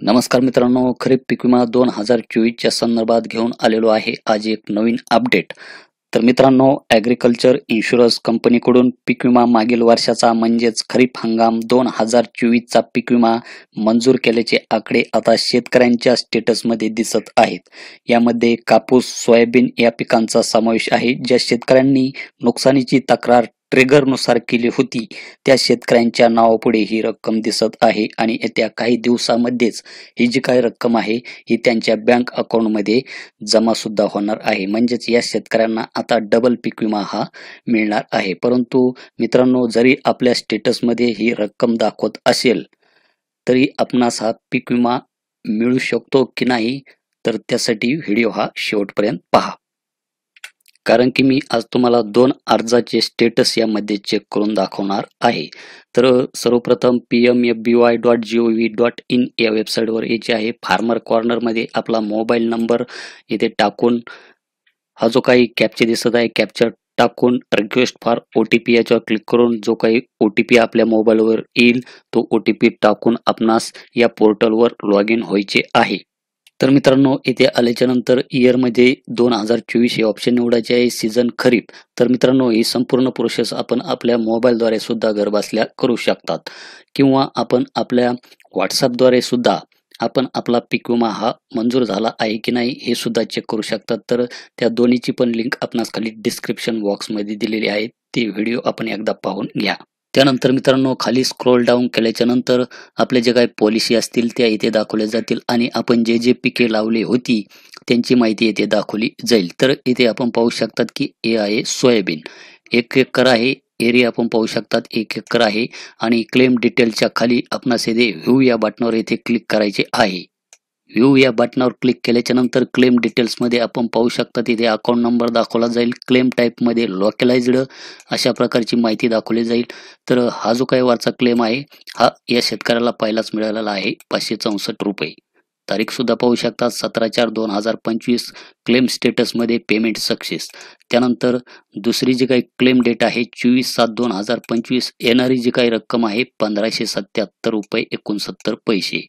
नमस्कार मित्रांनो, खरीप पीक विमा 2024च्या संदर्भात घेऊन आलेलो आहे आज एक नवीन अपडेट. तर मित्रांनो, ॲग्रिकल्चर इन्शुरन्स कंपनीकडून पीक विमा मागील वर्षाचा म्हणजेच खरीप हंगाम 2024चा पीक विमा मंजूर केल्याचे आकडे आता शेतकऱ्यांच्या स्टेटसमध्ये दिसत आहेत. यामध्ये कापूस, सोयाबीन या पिकांचा समावेश आहे. ज्या शेतकऱ्यांनी नुकसानीची तक्रार ट्रिगरनुसार केली होती त्या शेतकऱ्यांच्या नावापुढे ही रक्कम दिसत आहे आणि येत्या काही दिवसामध्येच ही जी काही रक्कम आहे ही त्यांच्या बँक अकाउंटमध्ये जमा सुद्धा होणार आहे. म्हणजेच या शेतकऱ्यांना आता डबल पीक विमा हा मिळणार आहे. परंतु मित्रांनो, जरी आपल्या स्टेटसमध्ये ही रक्कम दाखवत असेल तरी आपणास हा पीक विमा मिळू शकतो की नाही, तर त्यासाठी व्हिडिओ हा शेवटपर्यंत पहा. कारण की मी आज तुम्हाला 2 अर्जाचे स्टेटस यामध्ये चेक करून दाखवणार आहे. तर सर्वप्रथम pmfby.gov.in या वेबसाईटवर यायचे आहे. फार्मर कॉर्नरमध्ये आपला मोबाईल नंबर इथे टाकून हा जो काही कॅप्चा दिसत आहे कॅप्चा टाकून रिक्वेस्ट फॉर OTP याच्यावर क्लिक करून जो काही OTP आपल्या मोबाईलवर येईल तो OTP टाकून आपणास या पोर्टलवर लॉग इन व्हायचे आहे. तर मित्रांनो, इथे आल्याच्या नंतर इयरमध्ये 2024 हे ऑप्शन निवडायचे आहे. सीझन खरीप. तर मित्रांनो, ही संपूर्ण प्रोसेस आपण आपल्या मोबाईलद्वारे सुद्धा घरबसल्या करू शकतात किंवा आपण आपल्या व्हॉट्सअपद्वारे सुद्धा आपण आपला पीक विमा हा मंजूर झाला आहे की नाही हे सुद्धा चेक करू शकतात. तर त्या दोन्हीची पण लिंक आपणास खाली डिस्क्रिप्शन बॉक्समध्ये दिलेली आहे. ती व्हिडिओ आपण एकदा पाहून घ्या. त्यानंतर मित्रांनो, खाली स्क्रोल डाऊन केल्याच्या नंतर आपले जे काही पॉलिसी असतील त्या इथे दाखवल्या जातील आणि आपण जे जे पिके लावली होती त्यांची माहिती इथे दाखवली जाईल. तर इथे आपण पाहू शकतात की हे आहे सोयाबीन. 1 एकर आहे. एरिया आपण पाहू शकतात 1 एकर आहे आणि क्लेम डिटेलच्या खाली आपणास इथे व्ह्यू या बटनावर इथे क्लिक करायचे आहे. व्ह्यू या बटनावर क्लिक केल्याच्या नंतर क्लेम डिटेल्समध्ये आपण पाहू शकता तिथे अकाउंट नंबर दाखवला जाईल. क्लेम टाईपमध्ये लोकलाइज्ड अशा प्रकारची माहिती दाखवली जाईल. तर हा जो काही वरचा क्लेम आहे हा या शेतकऱ्याला पहिलाच मिळालेला आहे 564 रुपये. तारीख सुद्धा पाहू शकता 17/4/2025. क्लेम स्टेटसमध्ये पेमेंट सक्सेस. त्यानंतर दुसरी जी काही क्लेम डेट आहे 24/7/2025. येणारी जी काही रक्कम आहे 1577 रुपये 69 पैसे.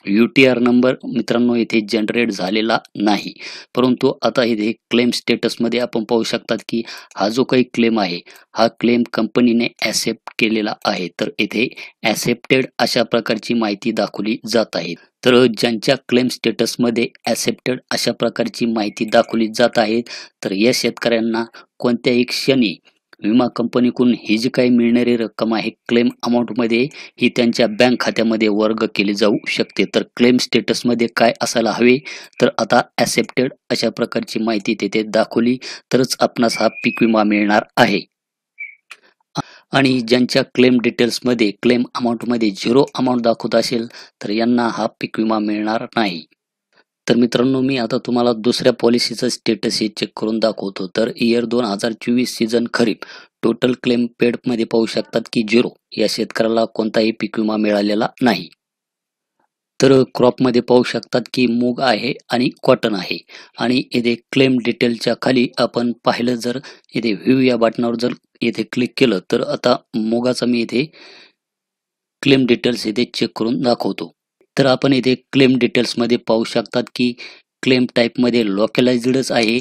UTR नंबर मित्रांनो इथे जनरेट झालेला नाही, परंतु आता इथे क्लेम स्टेटसमध्ये आपण पाहू शकतात की हा जो काही क्लेम आहे हा क्लेम कंपनीने ॲक्सेप्ट केलेला आहे. तर इथे ॲक्सेप्टेड अशा प्रकारची माहिती दाखवली जात आहे. तर ज्यांच्या क्लेम स्टेटसमध्ये ॲक्सेप्टेड अशा प्रकारची माहिती दाखवली जात आहे तर या शेतकऱ्यांना कोणत्याही क्षणी विमा कंपनीकडून ही जी काही मिळणारी रक्कम आहे क्लेम अमाऊंटमध्ये ही त्यांच्या बँक खात्यामध्ये वर्ग केली जाऊ शकते. तर क्लेम स्टेटसमध्ये काय असायला हवे, तर आता ॲक्सेप्टेड अशा प्रकारची माहिती तिथे दाखवली तरच आपणास हा पीक विमा मिळणार आहे. आणि ज्यांच्या क्लेम डिटेल्समध्ये क्लेम अमाऊंटमध्ये 0 अमाऊंट दाखवत असेल तर यांना हा पीक विमा मिळणार नाही. तर मित्रांनो, मी आता तुम्हाला दुसऱ्या पॉलिसीचं स्टेटस हे चेक करून दाखवतो. तर इयर 2024 सीझन खरीप टोटल क्लेम पेडमध्ये पाहू शकतात की 0 या शेतकऱ्याला कोणताही पीक विमा मिळालेला नाही. तर क्रॉपमध्ये पाहू शकतात की मूग आहे आणि कॉटन आहे आणि इथे क्लेम डिटेलच्या खाली आपण पाहिलं जर इथे व्ह्यू या बटनावर जर इथे क्लिक केलं तर आता मुगाचा मी इथे क्लेम डिटेल्स इथे चेक करून दाखवतो. तर आपण इथे क्लेम डिटेल्समध्ये पाहू शकतात की क्लेम टाईपमध्ये लोकलाइज्डच आहे.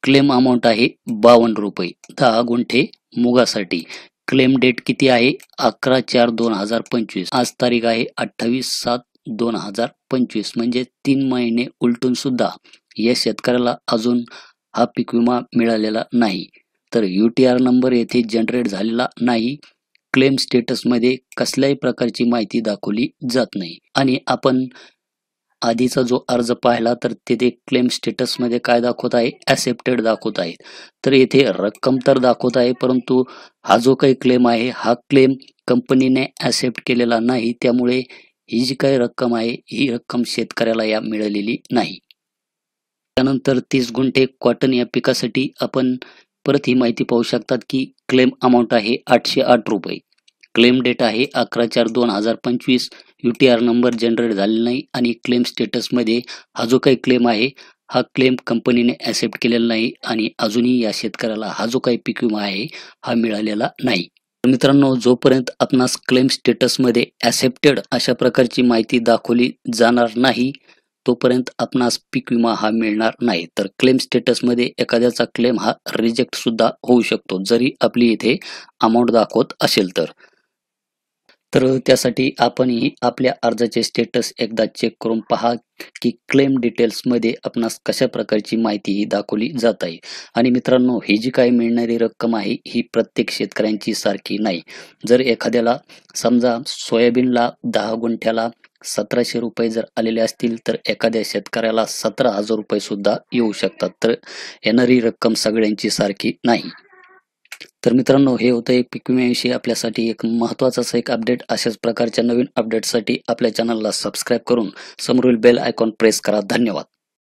क्लेम अमाऊंट आहे 52 रुपये 10 गुंठे मुगासाठी. क्लेम डेट किती आहे 11/4/2025. आज तारीख आहे 28/7/2025. म्हणजे 3 महिने उलटून सुद्धा या शेतकऱ्याला अजून हा पीक विमा मिळालेला नाही. तर UTR नंबर येथे जनरेट झालेला नाही. क्लेम स्टेटसमध्ये कसल्याही प्रकारची माहिती दाखवली जात नाही आणि आपण आधीचा जो अर्ज पाहिला तर तिथे क्लेम स्टेटसमध्ये काय दाखवत आहे ॲक्सेप्टेड दाखवत आहे. तर येथे रक्कम तर दाखवत आहे परंतु हा जो काही क्लेम आहे हा क्लेम कंपनीने ॲक्सेप्ट केलेला नाही. त्यामुळे ही जी काही रक्कम आहे ही रक्कम शेतकऱ्याला या मिळालेली नाही. त्यानंतर 30 गुंठे कॉटन या पिकासाठी आपण परत ही माहिती पाहू शकतात की क्लेम अमाऊंट आहे 808 रुपये. क्लेम डेट आहे 11/4/2025. UTR नंबर जनरेट झालेला नाही आणि क्लेम स्टेटसमध्ये हा जो काही क्लेम आहे हा क्लेम कंपनीने ॲक्सेप्ट केलेला नाही आणि अजूनही या शेतकऱ्याला हा जो काही पीक विमा आहे हा मिळालेला नाही. तर मित्रांनो, जोपर्यंत आपणास क्लेम स्टेटसमध्ये ॲक्सेप्टेड अशा प्रकारची माहिती दाखवली जाणार नाही, तोपर्यंत आपणास पीक विमा हा मिळणार नाही. तर क्लेम स्टेटसमध्ये एखाद्याचा क्लेम हा रिजेक्ट सुद्धा होऊ शकतो, जरी आपली इथे अमाउंट दाखवत असेल तर. त्यासाठी आपणही आपल्या अर्जाचे स्टेटस एकदा चेक करून पहा की क्लेम डिटेल्समध्ये आपणास कशा प्रकारची माहिती ही दाखवली जात आहे. आणि मित्रांनो, ही जी काही मिळणारी रक्कम आहे ही प्रत्येक शेतकऱ्यांची सारखी नाही. जर एखाद्याला समजा सोयाबीनला 10 गुंठ्याला 1700 रुपये जर आलेले असतील, तर एखाद्या शेतकऱ्याला 17,000 रुपये सुद्धा येऊ शकतात. तर येणारी रक्कम सगळ्यांची सारखी नाही. तर मित्रांनो, हे होतं एक पीक विम्याविषयी आपल्यासाठी एक महत्त्वाचं असं एक अपडेट. अशाच प्रकारच्या नवीन अपडेटसाठी आपल्या चॅनलला सबस्क्राईब करून समोरील बेल आयकॉन प्रेस करा. धन्यवाद.